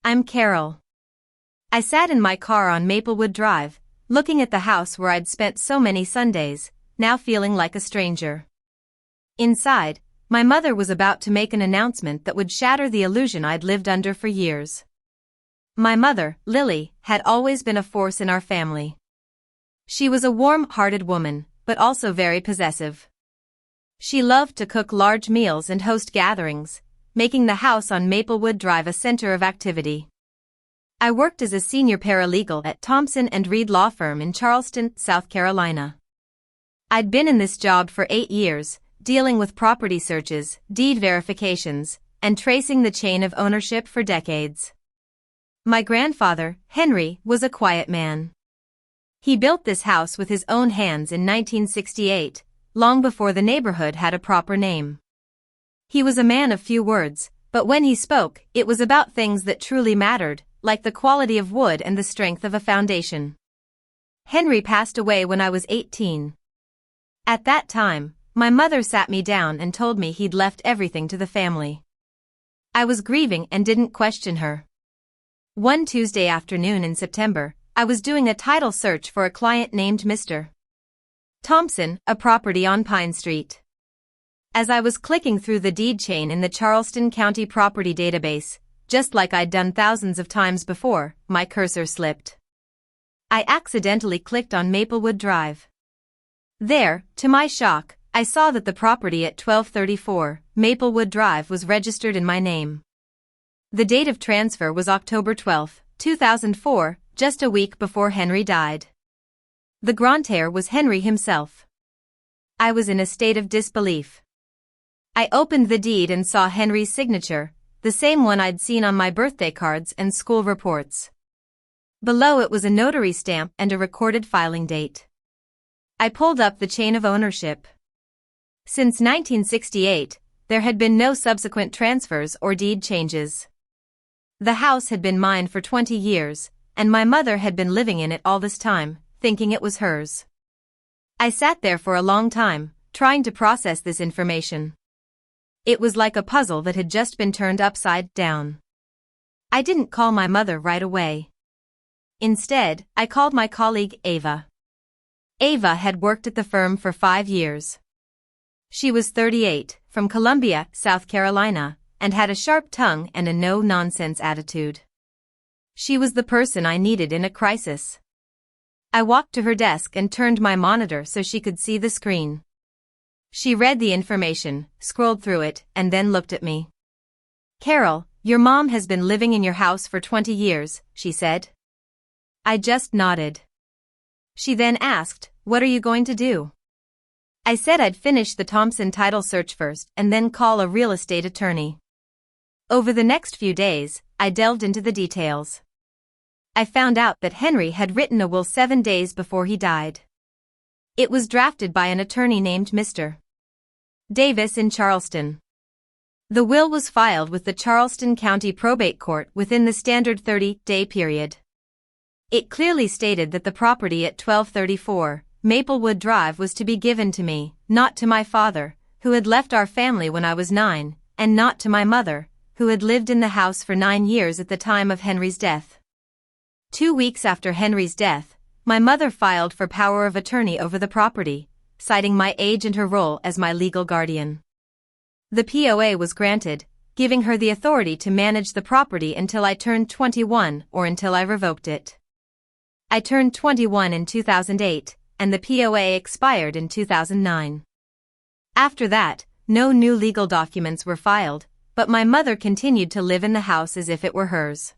I'm Carol. I sat in my car on Maplewood Drive, looking at the house where I'd spent so many Sundays, now feeling like a stranger. Inside, my mother was about to make an announcement that would shatter the illusion I'd lived under for years. My mother, Lily, had always been a force in our family. She was a warm-hearted woman, but also very possessive. She loved to cook large meals and host gatherings, making the house on Maplewood Drive a center of activity. I worked as a senior paralegal at Thompson & Reed Law Firm in Charleston, South Carolina. I'd been in this job for 8 years, dealing with property searches, deed verifications, and tracing the chain of ownership for decades. My grandfather, Henry, was a quiet man. He built this house with his own hands in 1968, long before the neighborhood had a proper name. He was a man of few words, but when he spoke, it was about things that truly mattered, like the quality of wood and the strength of a foundation. Henry passed away when I was 18. At that time, my mother sat me down and told me he'd left everything to the family. I was grieving and didn't question her. One Tuesday afternoon in September, I was doing a title search for a client named Mr. Thompson, a property on Pine Street. As I was clicking through the deed chain in the Charleston County Property Database, just like I'd done thousands of times before, my cursor slipped. I accidentally clicked on Maplewood Drive. There, to my shock, I saw that the property at 1234 Maplewood Drive was registered in my name. The date of transfer was October 12, 2004, just a week before Henry died. The grantor was Henry himself. I was in a state of disbelief. I opened the deed and saw Henry's signature, the same one I'd seen on my birthday cards and school reports. Below it was a notary stamp and a recorded filing date. I pulled up the chain of ownership. Since 1968, there had been no subsequent transfers or deed changes. The house had been mine for 20 years, and my mother had been living in it all this time, thinking it was hers. I sat there for a long time, trying to process this information. It was like a puzzle that had just been turned upside down. I didn't call my mother right away. Instead, I called my colleague Ava. Ava had worked at the firm for 5 years. She was 38, from Columbia, South Carolina, and had a sharp tongue and a no-nonsense attitude. She was the person I needed in a crisis. I walked to her desk and turned my monitor so she could see the screen. She read the information, scrolled through it, and then looked at me. "Carol, your mom has been living in your house for 20 years, she said. I just nodded. She then asked, "What are you going to do?" I said I'd finish the Thompson title search first and then call a real estate attorney. Over the next few days, I delved into the details. I found out that Henry had written a will 7 days before he died. It was drafted by an attorney named Mr. Davis in Charleston. The will was filed with the Charleston County Probate Court within the standard 30-day period. It clearly stated that the property at 1234 Maplewood Drive was to be given to me, not to my father, who had left our family when I was 9, and not to my mother, who had lived in the house for 9 years at the time of Henry's death. 2 weeks after Henry's death, my mother filed for power of attorney over the property, citing my age and her role as my legal guardian. The POA was granted, giving her the authority to manage the property until I turned 21 or until I revoked it. I turned 21 in 2008, and the POA expired in 2009. After that, no new legal documents were filed, but my mother continued to live in the house as if it were hers.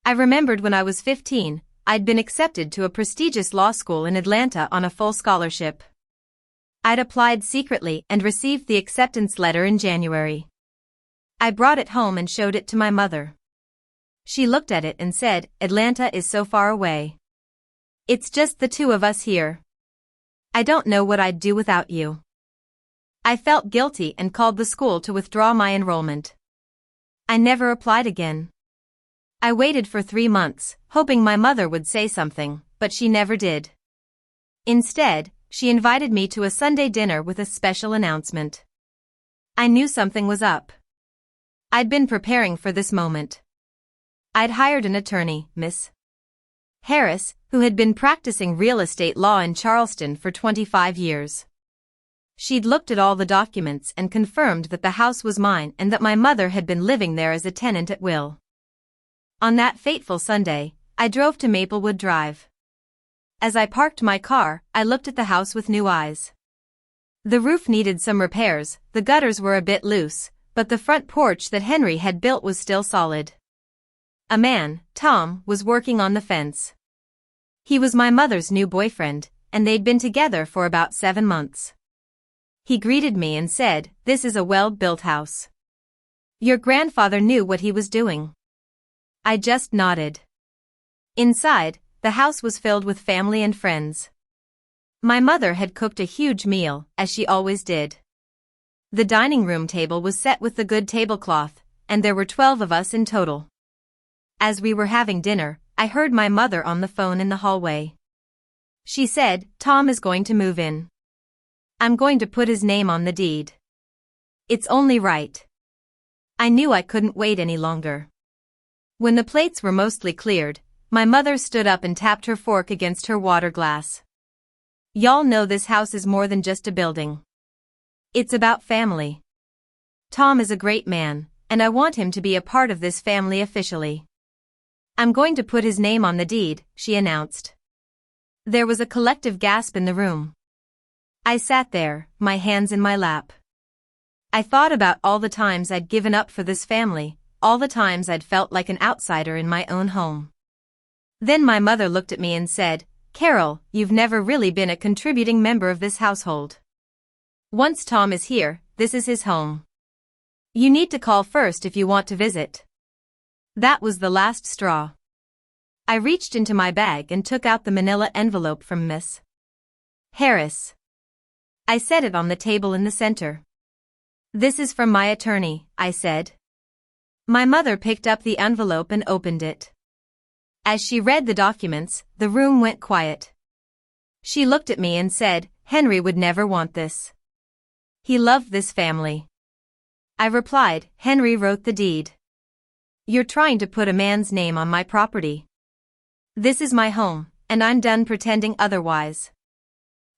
I remembered when I was 15, I'd been accepted to a prestigious law school in Atlanta on a full scholarship. I'd applied secretly and received the acceptance letter in January. I brought it home and showed it to my mother. She looked at it and said, "Atlanta is so far away. It's just the two of us here. I don't know what I'd do without you." I felt guilty and called the school to withdraw my enrollment. I never applied again. I waited for 3 months, hoping my mother would say something, but she never did. Instead, she invited me to a Sunday dinner with a special announcement. I knew something was up. I'd been preparing for this moment. I'd hired an attorney, Miss Harris, who had been practicing real estate law in Charleston for 25 years. She'd looked at all the documents and confirmed that the house was mine and that my mother had been living there as a tenant at will. On that fateful Sunday, I drove to Maplewood Drive. As I parked my car, I looked at the house with new eyes. The roof needed some repairs, the gutters were a bit loose, but the front porch that Henry had built was still solid. A man, Tom, was working on the fence. He was my mother's new boyfriend, and they'd been together for about 7 months. He greeted me and said, "This is a well-built house. Your grandfather knew what he was doing." I just nodded. Inside, the house was filled with family and friends. My mother had cooked a huge meal, as she always did. The dining room table was set with the good tablecloth, and there were 12 of us in total. As we were having dinner, I heard my mother on the phone in the hallway. She said, "Tom is going to move in. I'm going to put his name on the deed. It's only right." I knew I couldn't wait any longer. When the plates were mostly cleared, my mother stood up and tapped her fork against her water glass. "Y'all know this house is more than just a building. It's about family. Tom is a great man, and I want him to be a part of this family officially. I'm going to put his name on the deed," she announced. There was a collective gasp in the room. I sat there, my hands in my lap. I thought about all the times I'd given up for this family, all the times I'd felt like an outsider in my own home. Then my mother looked at me and said, "Carol, you've never really been a contributing member of this household. Once Tom is here, this is his home. You need to call first if you want to visit." That was the last straw. I reached into my bag and took out the manila envelope from Miss Harris. I set it on the table in the center. "This is from my attorney," I said. My mother picked up the envelope and opened it. As she read the documents, the room went quiet. She looked at me and said, "Henry would never want this. He loved this family." I replied, "Henry wrote the deed. You're trying to put a man's name on my property. This is my home, and I'm done pretending otherwise."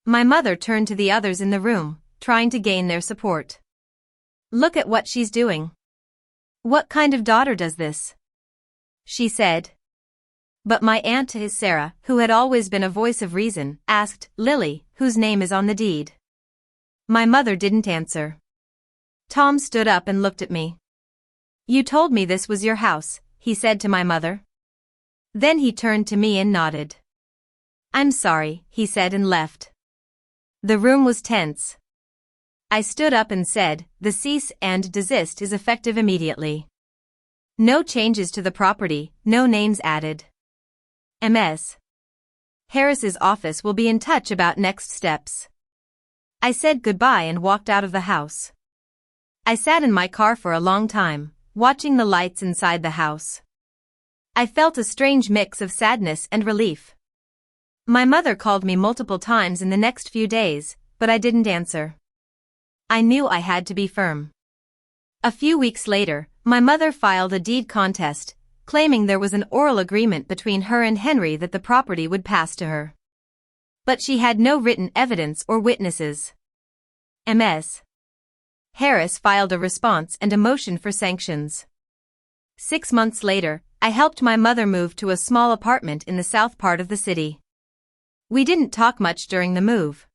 My mother turned to the others in the room, trying to gain their support. "Look at what she's doing. What kind of daughter does this?" she said. But my aunt Sarah, who had always been a voice of reason, asked, "Lily, whose name is on the deed?" My mother didn't answer. Tom stood up and looked at me. "You told me this was your house," he said to my mother. Then he turned to me and nodded. "I'm sorry," he said and left. The room was tense. I stood up and said, "The cease and desist is effective immediately. No changes to the property, no names added. Ms. Harris's office will be in touch about next steps." I said goodbye and walked out of the house. I sat in my car for a long time, watching the lights inside the house. I felt a strange mix of sadness and relief. My mother called me multiple times in the next few days, but I didn't answer. I knew I had to be firm. A few weeks later, my mother filed a deed contest, claiming there was an oral agreement between her and Henry that the property would pass to her. But she had no written evidence or witnesses. Ms. Harris filed a response and a motion for sanctions. 6 months later, I helped my mother move to a small apartment in the south part of the city. We didn't talk much during the move.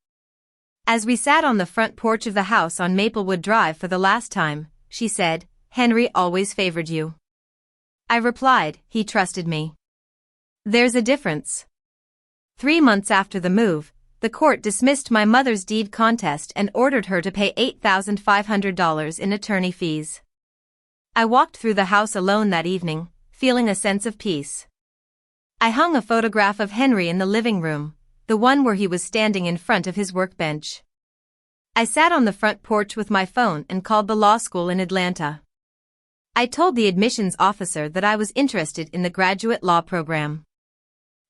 As we sat on the front porch of the house on Maplewood Drive for the last time, she said, "Henry always favored you." I replied, "He trusted me." There's a difference. 3 months after the move, the court dismissed my mother's deed contest and ordered her to pay $8,500 in attorney fees. I walked through the house alone that evening, feeling a sense of peace. I hung a photograph of Henry in the living room, the one where he was standing in front of his workbench. I sat on the front porch with my phone and called the law school in Atlanta. I told the admissions officer that I was interested in the graduate law program.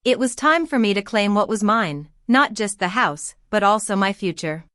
It was time for me to claim what was mine, not just the house, but also my future.